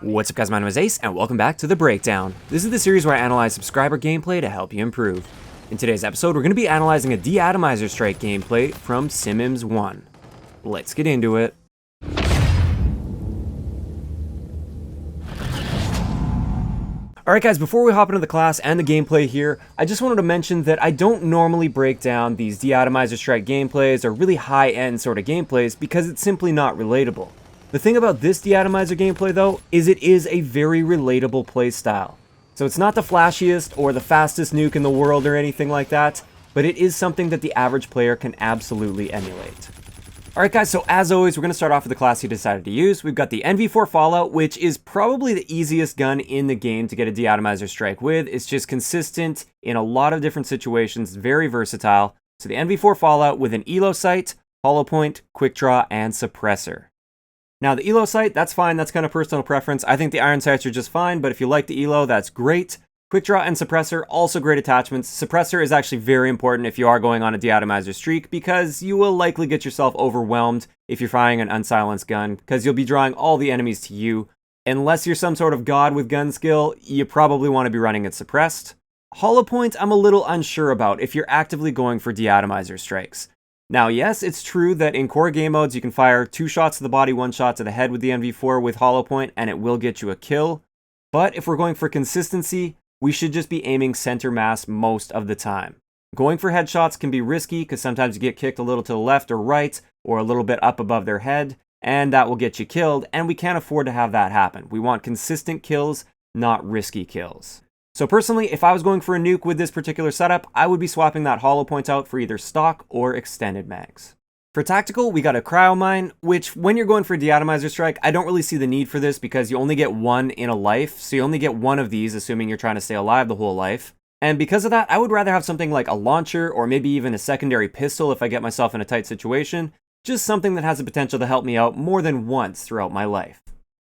What's up guys, my name is Ace, and welcome back to The Breakdown. This is the series where I analyze subscriber gameplay to help you improve. In today's episode, we're going to be analyzing a de-atomizer strike gameplay from Sims 1. Let's get into it. Alright guys, before we hop into the class and the gameplay here, I just wanted to mention that I don't normally break down these de-atomizer strike gameplays or really high-end sort of gameplays because it's simply not relatable. The thing about this de-atomizer gameplay though, is it is a very relatable playstyle. So it's not the flashiest or the fastest nuke in the world or anything like that, but it is something that the average player can absolutely emulate. Alright guys, so as always, we're going to start off with the class you decided to use. We've got the NV4 Fallout, which is probably the easiest gun in the game to get a de-atomizer strike with. It's just consistent in a lot of different situations, very versatile. So the NV4 Fallout with an elo sight, hollow point, quick draw, and suppressor. Now the elo sight, that's fine, that's kind of personal preference. I think the iron sights are just fine, but if you like the elo, that's great. Quick draw and suppressor, also great attachments. Suppressor is actually very important if you are going on a de-atomizer streak because you will likely get yourself overwhelmed if you're firing an unsilenced gun because you'll be drawing all the enemies to you. Unless you're some sort of god with gun skill, you probably want to be running it suppressed. Hollow point, I'm a little unsure about if you're actively going for de-atomizer strikes. Now, yes, it's true that in core game modes, you can fire 2 shots to the body, 1 shot to the head with the NV4 with hollow point, and it will get you a kill. But if we're going for consistency, we should just be aiming center mass most of the time. Going for headshots can be risky because sometimes you get kicked a little to the left or right, or a little bit up above their head, and that will get you killed, and we can't afford to have that happen. We want consistent kills, not risky kills. So personally, if I was going for a nuke with this particular setup, I would be swapping that hollow point out for either stock or extended mags. For tactical, we got a cryo mine, which when you're going for a de-atomizer strike, I don't really see the need for this because you only get one in a life, so you only get one of these, assuming you're trying to stay alive the whole life. And because of that, I would rather have something like a launcher or maybe even a secondary pistol if I get myself in a tight situation, just something that has the potential to help me out more than once throughout my life.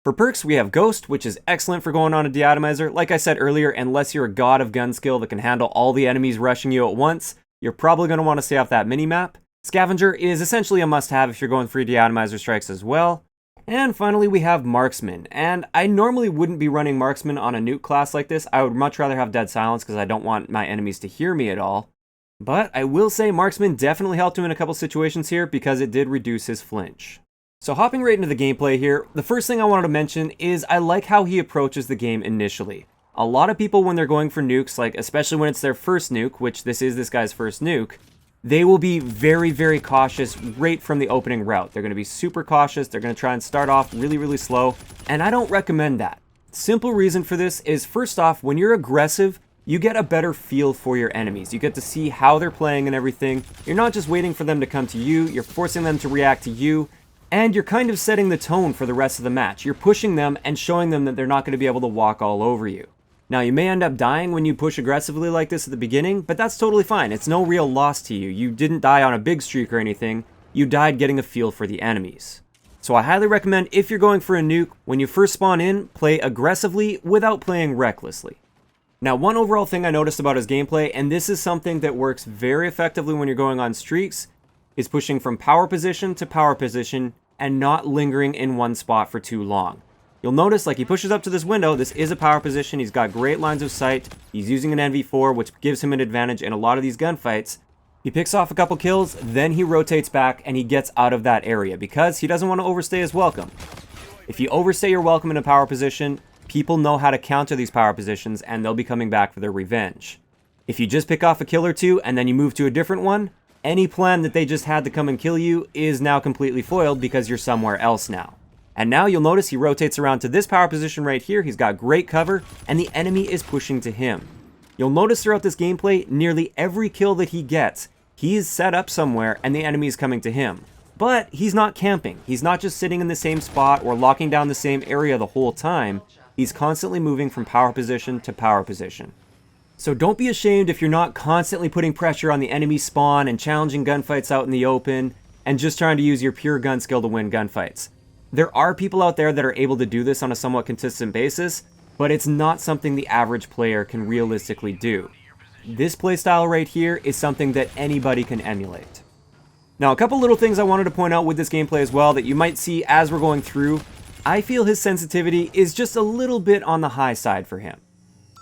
For perks, we have Ghost, which is excellent for going on a de-atomizer. Like I said earlier, unless you're a god of gun skill that can handle all the enemies rushing you at once, you're probably going to want to stay off that mini-map. Scavenger is essentially a must-have if you're going for de-atomizer strikes as well. And finally, we have Marksman. And I normally wouldn't be running Marksman on a nuke class like this. I would much rather have Dead Silence because I don't want my enemies to hear me at all. But I will say Marksman definitely helped him in a couple situations here because it did reduce his flinch. So hopping right into the gameplay here, the first thing I wanted to mention is I like how he approaches the game initially. A lot of people when they're going for nukes, like especially when it's their first nuke, which this is this guy's first nuke, they will be very, very cautious right from the opening route. They're going to be super cautious, they're going to try and start off really, really slow, and I don't recommend that. Simple reason for this is first off, when you're aggressive, you get a better feel for your enemies. You get to see how they're playing and everything. You're not just waiting for them to come to you, you're forcing them to react to you. And you're kind of setting the tone for the rest of the match. You're pushing them and showing them that they're not going to be able to walk all over you. Now, you may end up dying when you push aggressively like this at the beginning, but that's totally fine. It's no real loss to you. You didn't die on a big streak or anything. You died getting a feel for the enemies. So I highly recommend if you're going for a nuke, when you first spawn in, play aggressively without playing recklessly. Now, one overall thing I noticed about his gameplay, and this is something that works very effectively when you're going on streaks, is pushing from power position to power position and not lingering in one spot for too long. You'll notice like he pushes up to this window, this is a power position, he's got great lines of sight, he's using an NV4 which gives him an advantage in a lot of these gunfights. He picks off a couple kills, then he rotates back and he gets out of that area because he doesn't want to overstay his welcome. If you overstay your welcome in a power position, people know how to counter these power positions and they'll be coming back for their revenge. If you just pick off a kill or two and then you move to a different one, any plan that they just had to come and kill you is now completely foiled because you're somewhere else now. And now you'll notice he rotates around to this power position right here. He's got great cover and the enemy is pushing to him. You'll notice throughout this gameplay, nearly every kill that he gets, he's set up somewhere and the enemy is coming to him. But he's not camping. He's not just sitting in the same spot or locking down the same area the whole time. He's constantly moving from power position to power position. So don't be ashamed if you're not constantly putting pressure on the enemy spawn and challenging gunfights out in the open and just trying to use your pure gun skill to win gunfights. There are people out there that are able to do this on a somewhat consistent basis, but it's not something the average player can realistically do. This playstyle right here is something that anybody can emulate. Now, a couple little things I wanted to point out with this gameplay as well that you might see as we're going through. I feel his sensitivity is just a little bit on the high side for him.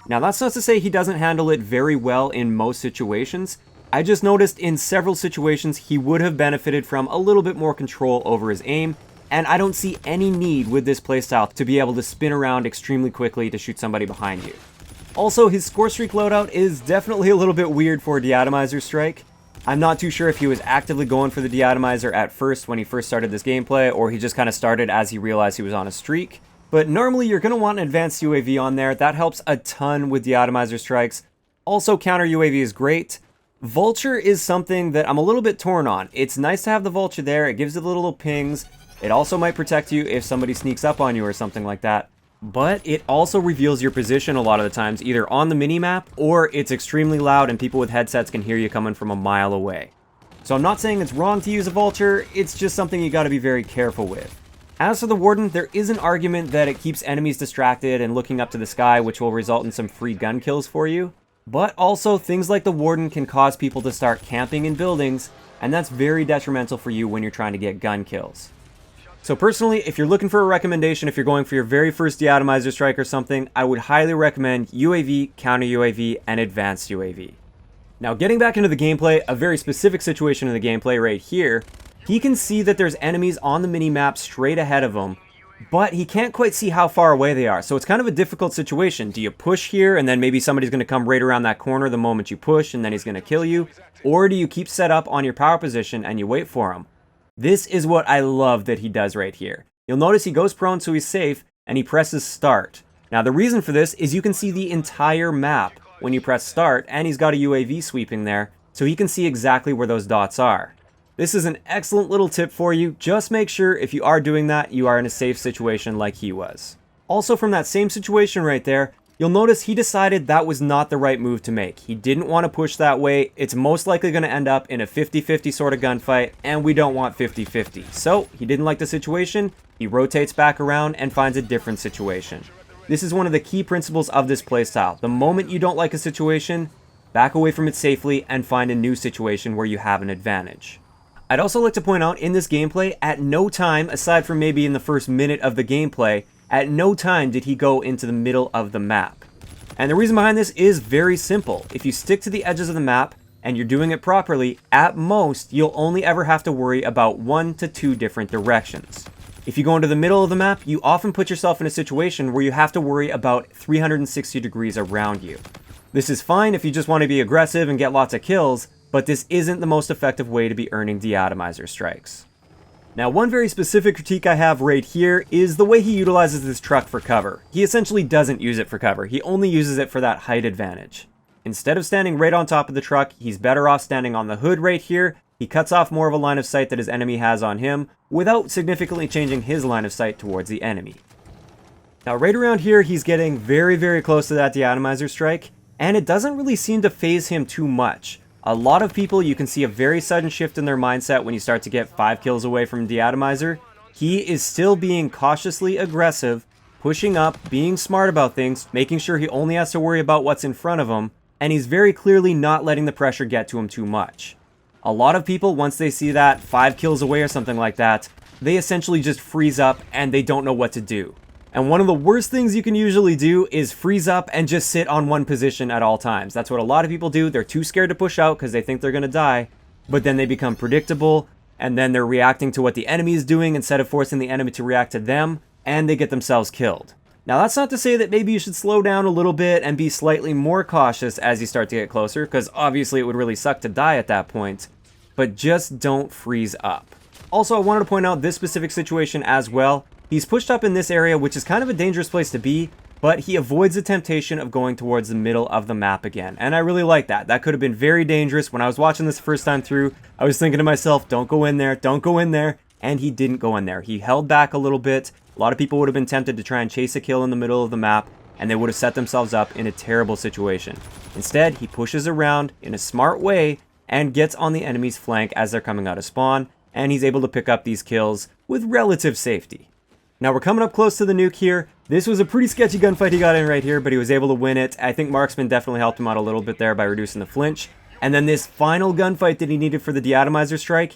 Now that's not to say he doesn't handle it very well in most situations. I just noticed in several situations he would have benefited from a little bit more control over his aim, and I don't see any need with this playstyle to be able to spin around extremely quickly to shoot somebody behind you. Also, his score streak loadout is definitely a little bit weird for a de-atomizer strike. I'm not too sure if he was actively going for the de-atomizer at first when he first started this gameplay, or he just kind of started as he realized he was on a streak. But normally you're going to want an advanced UAV on there. That helps a ton with de-atomizer strikes. Also, counter UAV is great. Vulture is something that I'm a little bit torn on. It's nice to have the Vulture there. It gives it little pings. It also might protect you if somebody sneaks up on you or something like that. But it also reveals your position a lot of the times, either on the minimap or it's extremely loud and people with headsets can hear you coming from a mile away. So I'm not saying it's wrong to use a Vulture, it's just something you gotta be very careful with. As for the Warden, there is an argument that it keeps enemies distracted and looking up to the sky, which will result in some free gun kills for you. But also, things like the Warden can cause people to start camping in buildings, and that's very detrimental for you when you're trying to get gun kills. So personally, if you're looking for a recommendation, if you're going for your very first de-atomizer strike or something, I would highly recommend UAV, counter UAV, and advanced UAV. Now getting back into the gameplay, a very specific situation in the gameplay right here, he can see that there's enemies on the minimap straight ahead of him, but he can't quite see how far away they are. So it's kind of a difficult situation. Do you push here and then maybe somebody's going to come right around that corner the moment you push and then he's going to kill you? Or do you keep set up on your power position and you wait for him? This is what I love that he does right here. You'll notice he goes prone so he's safe and he presses start. Now the reason for this is you can see the entire map when you press start, and he's got a UAV sweeping there so he can see exactly where those dots are. This is an excellent little tip for you. Just make sure if you are doing that, you are in a safe situation like he was. Also from that same situation right there, you'll notice he decided that was not the right move to make. He didn't want to push that way. It's most likely going to end up in a 50-50 sort of gunfight, and we don't want 50-50. So he didn't like the situation, he rotates back around and finds a different situation. This is one of the key principles of this playstyle. The moment you don't like a situation, back away from it safely and find a new situation where you have an advantage. I'd also like to point out in this gameplay, at no time, aside from maybe in the first minute of the gameplay, at no time did he go into the middle of the map. And the reason behind this is very simple. If you stick to the edges of the map and you're doing it properly, at most, you'll only ever have to worry about 1 to 2 different directions. If you go into the middle of the map, you often put yourself in a situation where you have to worry about 360 degrees around you. This is fine if you just want to be aggressive and get lots of kills, but this isn't the most effective way to be earning de-atomizer strikes. Now, one very specific critique I have right here is the way he utilizes this truck for cover. He essentially doesn't use it for cover, he only uses it for that height advantage. Instead of standing right on top of the truck, he's better off standing on the hood right here. He cuts off more of a line of sight that his enemy has on him, without significantly changing his line of sight towards the enemy. Now right around here, he's getting very, very close to that de-atomizer strike, and it doesn't really seem to phase him too much. A lot of people, you can see a very sudden shift in their mindset when you start to get 5 kills away from de-atomizer. He is still being cautiously aggressive, pushing up, being smart about things, making sure he only has to worry about what's in front of him, and he's very clearly not letting the pressure get to him too much. A lot of people, once they see that 5 kills away or something like that, they essentially just freeze up and they don't know what to do. And one of the worst things you can usually do is freeze up and just sit on one position at all times. That's what a lot of people do. They're too scared to push out because they think they're going to die, but then they become predictable, and then they're reacting to what the enemy is doing instead of forcing the enemy to react to them, and they get themselves killed. Now that's not to say that maybe you should slow down a little bit and be slightly more cautious as you start to get closer, because obviously it would really suck to die at that point, but just don't freeze up. Also, I wanted to point out this specific situation as well. He's pushed up in this area, which is kind of a dangerous place to be, but he avoids the temptation of going towards the middle of the map again. And I really like that. That could have been very dangerous. When I was watching this the first time through, I was thinking to myself, don't go in there, don't go in there. And he didn't go in there. He held back a little bit. A lot of people would have been tempted to try and chase a kill in the middle of the map, and they would have set themselves up in a terrible situation. Instead, he pushes around in a smart way and gets on the enemy's flank as they're coming out of spawn, and he's able to pick up these kills with relative safety. Now we're coming up close to the nuke here. This was a pretty sketchy gunfight he got in right here, but he was able to win it. I think Marksman definitely helped him out a little bit there by reducing the flinch. And then this final gunfight that he needed for the de-atomizer strike,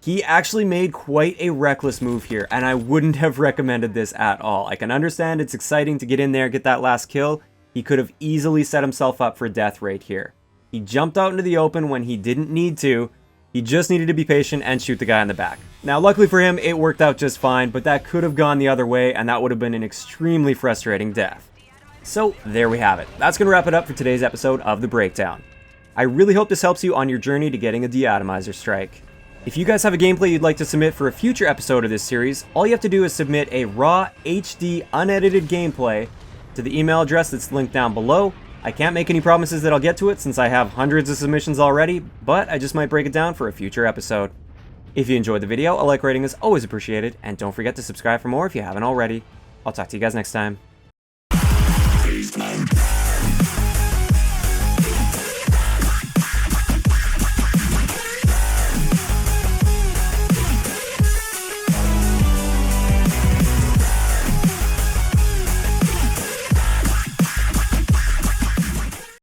He actually made quite a reckless move here, and I wouldn't have recommended this at all. I can understand it's exciting to get in there, get that last kill. He could have easily set himself up for death right here. He jumped out into the open when he didn't need to. He just needed to be patient and shoot the guy in the back. Now, luckily for him, it worked out just fine, but that could have gone the other way, and that would have been an extremely frustrating death. So, there we have it. That's going to wrap it up for today's episode of The Breakdown. I really hope this helps you on your journey to getting a de-atomizer strike. If you guys have a gameplay you'd like to submit for a future episode of this series, all you have to do is submit a raw, HD, unedited gameplay to the email address that's linked down below. I can't make any promises that I'll get to it since I have hundreds of submissions already, but I just might break it down for a future episode. If you enjoyed the video, a like rating is always appreciated, and don't forget to subscribe for more if you haven't already. I'll talk to you guys next time.